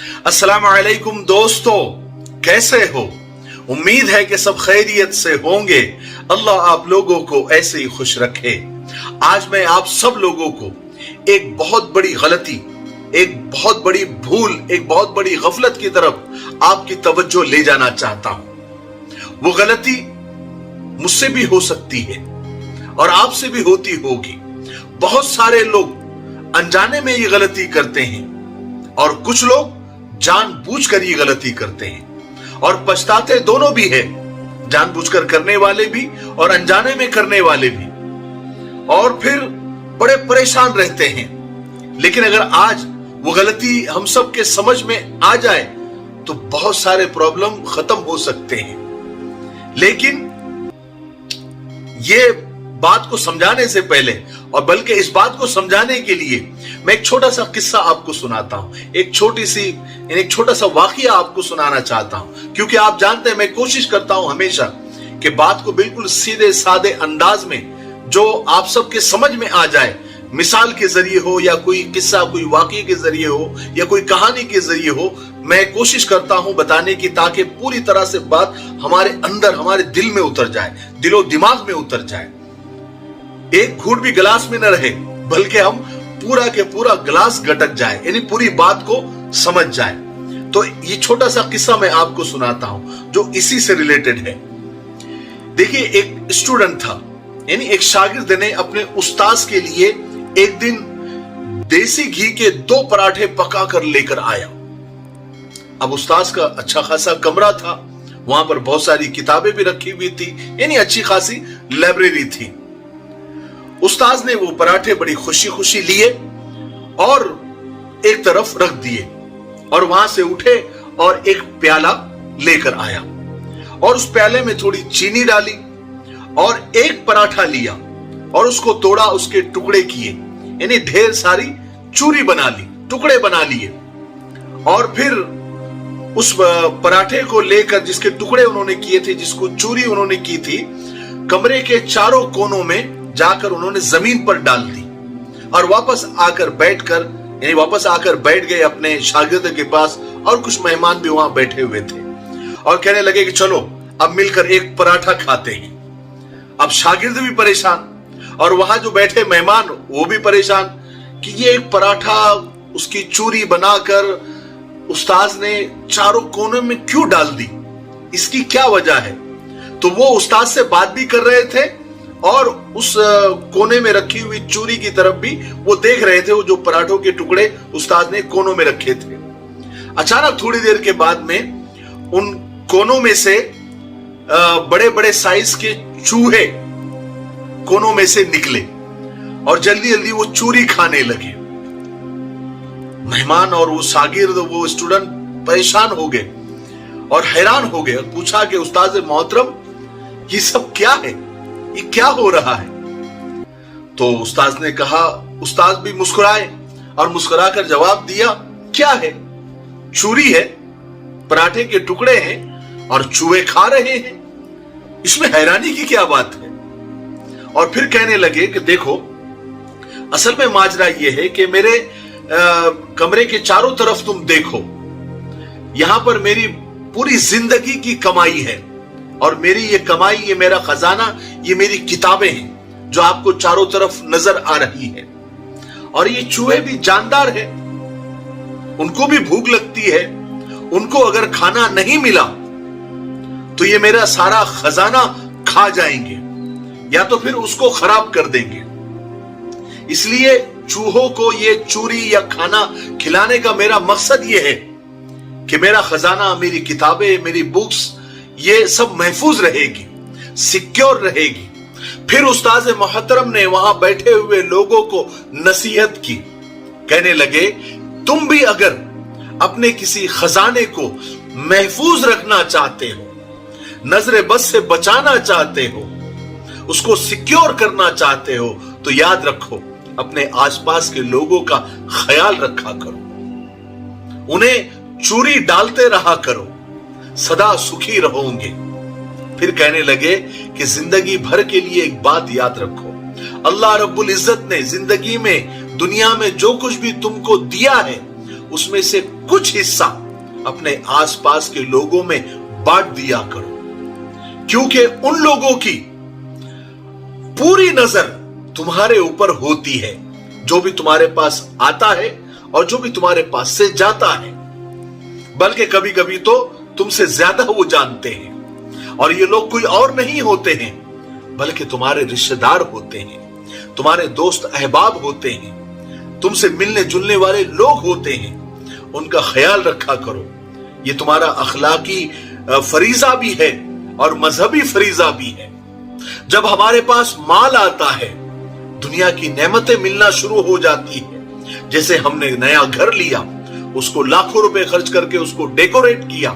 अस्सलाम वालेकुम दोस्तों, कैसे हो? उम्मीद है कि सब खैरियत से होंगे। अल्लाह आप लोगों को ऐसे ही खुश रखे। आज मैं आप सब लोगों को एक बहुत बड़ी गलती, एक बहुत बड़ी भूल, एक बहुत बड़ी गफलत की तरफ आपकी तवज्जो ले जाना चाहता हूं। वो गलती मुझसे भी हो सकती है और आपसे भी होती होगी। बहुत सारे लोग अनजाने में ये गलती करते हैं और कुछ लोग जानबूझकर ये गलती करते हैं और पछताते दोनों भी है, जानबूझकर करने वाले भी और अनजाने में करने वाले भी, और फिर बड़े परेशान रहते हैं। लेकिन अगर आज वो गलती हम सब के समझ में आ जाए तो बहुत सारे प्रॉब्लम खत्म हो सकते हैं। लेकिन ये बात को समझाने से पहले और बल्कि इस बात को समझाने के लिए मैं एक छोटा सा किस्सा आपको सुनाता हूं, एक छोटा सा वाकया आपको सुनाना चाहता हूं। क्योंकि आप जानते हैं मैं कोशिश करता हूं हमेशा कि बात को बिल्कुल सीधे सादे अंदाज में जो आप सबके समझ में आ जाए, मिसाल के जरिए हो या कोई किस्सा, कोई वाकये के जरिए हो या कोई कहानी के जरिए हो, मैं कोशिश करता हूं बताने की ताकि पूरी तरह से बात हमारे अंदर, हमारे दिल में उतर जाए, दिलो दिमाग में उतर जाए। एक घूंट भी गिलास में न रहे बल्कि हम पूरा के पूरा गिलास गटक जाए, यानी पूरी बात को समझ जाए। तो ये छोटा सा किस्सा मैं आपको सुनाता हूं जो इसी से रिलेटेड है। देखिए, एक स्टूडेंट था, यानी एक शागिर्द ने अपने उस्ताद के लिए एक दिन देसी घी के 2 पराठे पका कर लेकर आया। अब उस्ताद का अच्छा खासा कमरा था, वहां पर बहुत सारी किताबें भी रखी हुई थी, यानी अच्छी खासी लाइब्रेरी थी। उस्ताद ने वो पराठे बड़ी खुशी खुशी लिए और एक तरफ रख दिए और वहां से उठे और एक प्याला लेकर आया और उस प्याले में थोड़ी चीनी डाली और एक पराठा लिया और उसको तोड़ा, उसके टुकड़े किए, यानी ढेर सारी चूरी बना ली, टुकड़े बना लिए। और फिर उस पराठे को लेकर, जिसके टुकड़े उन्होंने किए थे, जिसको चूरी उन्होंने की थी, कमरे के चारों कोनों में जाकर उन्होंने जमीन पर डाल दी और वापस आकर बैठ गए अपने शागिर्द के पास। और कुछ मेहमान भी वहां बैठे हुए थे और कहने लगे कि चलो अब मिलकर एक पराठा खाते हैं। अब शागिर्द भी परेशान और वहां जो बैठे मेहमान वो भी परेशान कि ये एक पराठा, उसकी चूरी बनाकर उस्ताद ने चारों कोनों में क्यों डाल दी, इसकी क्या वजह है। तो वो उस्ताद से बात भी कर रहे थे और उस कोने में रखी हुई चूरी की तरफ भी वो देख रहे थे, वो जो पराठों के टुकड़े उस्ताद ने कोनों में रखे थे। अचानक थोड़ी देर के बाद में उन कोनों में से बड़े बड़े साइज के चूहे कोनों में से निकले और जल्दी जल्दी वो चूरी खाने लगे। मेहमान और वो शागिर्द, वो स्टूडेंट परेशान हो गए और हैरान हो गए और पूछा कि उस्ताद मोहतरम, ये सब क्या है, ये क्या हो रहा है? तो उस्ताद ने कहा, उस्ताद भी मुस्कुराए और मुस्कुराकर जवाब दिया, क्या है? चूरी है, पराठे के टुकड़े हैं और चूहे खा रहे हैं, इसमें हैरानी की क्या बात है? और फिर कहने लगे कि देखो, असल में माजरा ये है कि मेरे कमरे के चारों तरफ तुम देखो, यहां पर मेरी पूरी जिंदगी की कमाई है और मेरी ये कमाई, ये मेरा खजाना, ये मेरी किताबें हैं जो आपको चारों तरफ नजर आ रही है। और ये चूहे भी जानदार है, उनको भी भूख लगती है, उनको अगर खाना नहीं मिला तो ये मेरा सारा खजाना खा जाएंगे या तो फिर उसको खराब कर देंगे। इसलिए चूहों को ये चूरी या खाना खिलाने का मेरा मकसद ये है कि मेरा खजाना, मेरी किताबें, मेरी बुक्स, ये सब महफूज रहेगी, सिक्योर रहेगी। फिर उस्ताद मोहतरम ने वहां बैठे हुए लोगों को नसीहत की, कहने लगे, तुम भी अगर अपने किसी खजाने को महफूज रखना चाहते हो, नजरे बस से बचाना चाहते हो, उसको सिक्योर करना चाहते हो, तो याद रखो, अपने आसपास के लोगों का ख्याल रखा करो, उन्हें चूरी डालते रहा करो, सदा सुखी रहोगे। फिर कहने लगे कि जिंदगी भर के लिए एक बात याद रखो, अल्लाह रब्बुल इज्जत ने जिंदगी में, दुनिया में जो कुछ भी तुमको दिया है उसमें से कुछ हिस्सा अपने आसपास के लोगों में बांट दिया करो, क्योंकि उन लोगों की पूरी नजर तुम्हारे ऊपर होती है, जो भी तुम्हारे पास आता है और जो भी तुम्हारे पास से जाता है। बल्कि कभी कभी तो तुमसे ज्यादा वो जानते हैं, और ये लोग कोई और नहीं होते हैं बल्कि तुम्हारे रिश्तेदार होते हैं, तुम्हारे दोस्त अहबाब होते हैं, तुमसे मिलने जुलने वाले लोग होते हैं। उनका ख्याल रखा करो। ये तुम्हारा अखलाकी फरीजा भी है और मजहबी फरीजा भी है। जब हमारे पास माल आता है, दुनिया की नेमतें मिलना शुरू हो जाती है। जैसे हमने नया घर लिया, उसको लाखों रुपए खर्च करके उसको डेकोरेट किया,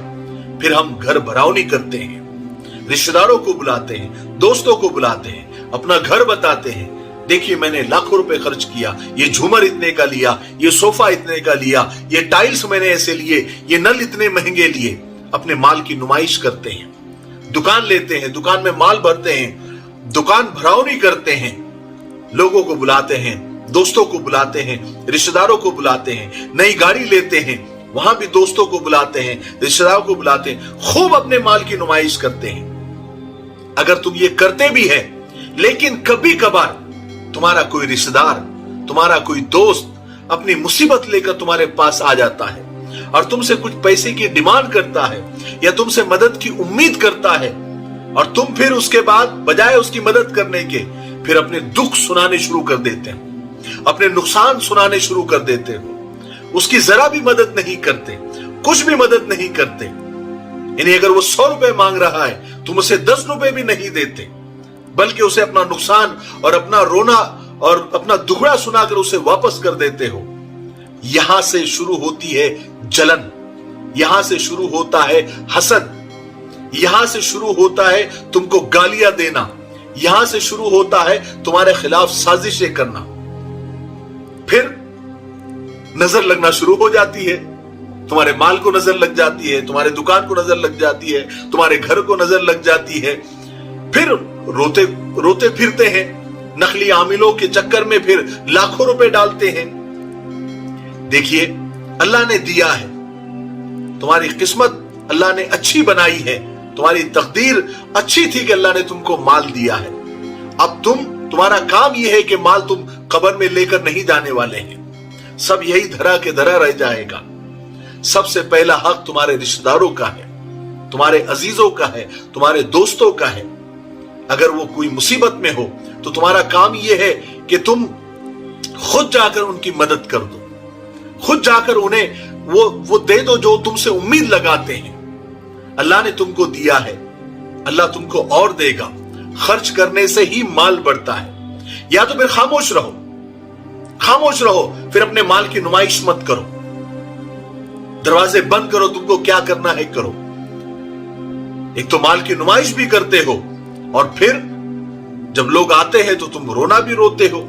फिर हम घर भरावनी करते हैं, रिश्तेदारों को बुलाते हैं, दोस्तों को बुलाते हैं, अपना घर बताते हैं, देखिए मैंने लाखों रुपए खर्च किया, ये झूमर इतने का लिया, ये सोफा इतने का लिया, ये टाइल्स मैंने ऐसे लिए, ये नल इतने महंगे लिए। अपने माल की नुमाइश करते हैं, दुकान लेते हैं, दुकान में माल भरते हैं, दुकान भरावनी करते हैं, लोगों को बुलाते हैं, दोस्तों को बुलाते हैं, रिश्तेदारों को बुलाते हैं, नई गाड़ी लेते हैं, वहां भी दोस्तों को बुलाते हैं, रिश्तेदारों को बुलाते हैं, खूब अपने माल की नुमाइश करते हैं। अगर तुम ये करते भी है, लेकिन कभी कभार तुम्हारा कोई रिश्तेदार, तुम्हारा कोई दोस्त अपनी मुसीबत लेकर तुम्हारे पास आ जाता है और तुमसे कुछ पैसे की डिमांड करता है या तुमसे मदद की उम्मीद करता है, और तुम फिर उसके बाद बजाय उसकी मदद करने के फिर अपने दुख सुनाने शुरू कर देते हो, अपने नुकसान सुनाने शुरू कर देते हो, उसकी जरा भी मदद नहीं करते, कुछ भी मदद नहीं करते। यानी अगर वो 100 रुपए मांग रहा है, तुम उसे 10 रुपए भी नहीं देते, बल्कि उसे अपना नुकसान और अपना रोना और अपना दुखड़ा सुनाकर उसे वापस कर देते हो। यहां से शुरू होती है जलन, यहां से शुरू होता है हसद, यहां से शुरू होता है तुमको गालियां देना, यहां से शुरू होता है तुम्हारे खिलाफ साजिशें करना। फिर नजर लगना शुरू हो जाती है, तुम्हारे माल को नजर लग जाती है, तुम्हारे दुकान को नजर लग जाती है, तुम्हारे घर को नजर लग जाती है। फिर रोते रोते फिरते हैं, नकली आमिलों के चक्कर में फिर लाखों रुपए डालते हैं। देखिए, अल्लाह ने दिया है, तुम्हारी किस्मत अल्लाह ने अच्छी बनाई है, तुम्हारी तकदीर अच्छी थी कि अल्लाह ने तुमको माल दिया है। अब तुम्हारा काम यह है कि माल तुम कब्र में लेकर नहीं जाने वाले हैं, सब यही धरा के धरा रह जाएगा। सबसे पहला हक तुम्हारे रिश्तेदारों का है, तुम्हारे अजीजों का है, तुम्हारे दोस्तों का है। अगर वो कोई मुसीबत में हो तो तुम्हारा काम यह है कि तुम खुद जाकर उनकी मदद कर दो, खुद जाकर उन्हें वो दे दो जो तुमसे उम्मीद लगाते हैं। अल्लाह ने तुमको दिया है, अल्लाह तुमको और देगा। खर्च करने से ही माल बढ़ता है। या तो फिर खामोश रहो, खामोश रहो, फिर अपने माल की नुमाइश मत करो, दरवाजे बंद करो, तुमको क्या करना है करो। एक तो माल की नुमाइश भी करते हो, और फिर जब लोग आते हैं तो तुम रोना भी रोते हो।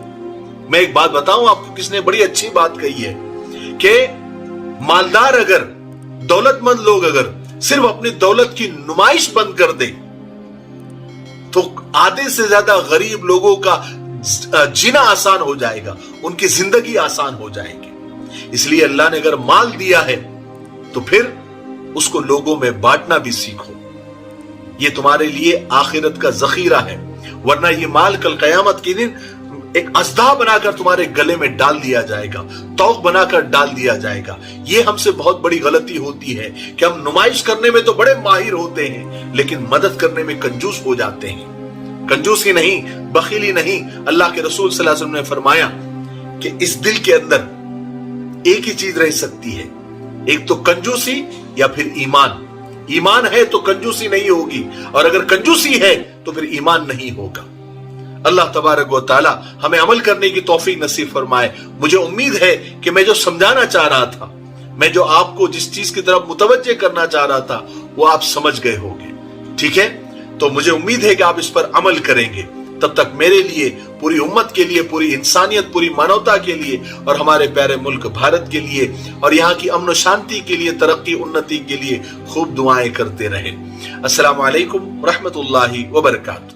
मैं एक बात बताऊं आपको, किसने बड़ी अच्छी बात कही है कि मालदार अगर, दौलतमंद लोग अगर सिर्फ अपनी दौलत की नुमाइश बंद कर दे तो आधे से ज्यादा गरीब लोगों का जीना आसान हो जाएगा, उनकी जिंदगी आसान हो जाएगी। इसलिए अल्लाह ने अगर माल दिया है तो फिर उसको लोगों में बांटना भी सीखो। ये तुम्हारे लिए आखिरत का जखीरा है, वरना ये माल कल कयामत के दिन एक अज़दा बनाकर तुम्हारे गले में डाल दिया जाएगा, तौक बनाकर डाल दिया जाएगा। ये हमसे बहुत बड़ी गलती होती है कि हम नुमाइश करने में तो बड़े माहिर होते हैं, लेकिन मदद करने में कंजूस हो जाते हैं। कंजूसी नहीं, बखीली नहीं। अल्लाह के रसूल सल्लल्लाहु अलैहि वसल्लम ने फरमाया कि इस दिल के अंदर एक ही चीज रह सकती है, एक तो कंजूसी या फिर ईमान। ईमान है तो कंजूसी नहीं होगी, और अगर कंजूसी है तो फिर ईमान नहीं होगा। अल्लाह तबारक व तआला हमें अमल करने की तौफीक नसीब फरमाए। मुझे उम्मीद है कि मैं जो समझाना चाह रहा था, मैं जो आपको जिस चीज की तरफ मुतवज्जे करना चाह रहा था, वो आप समझ गए होंगे। ठीक है, तो मुझे उम्मीद है कि आप इस पर अमल करेंगे। तब तक मेरे लिए, पूरी उम्मत के लिए, पूरी इंसानियत, पूरी मानवता के लिए और हमारे प्यारे मुल्क भारत के लिए और यहाँ की अमन शांति के लिए, तरक्की उन्नति के लिए खूब दुआएं करते रहें। अस्सलामु अलैकुम रहमतुल्लाहि व बरकातहू।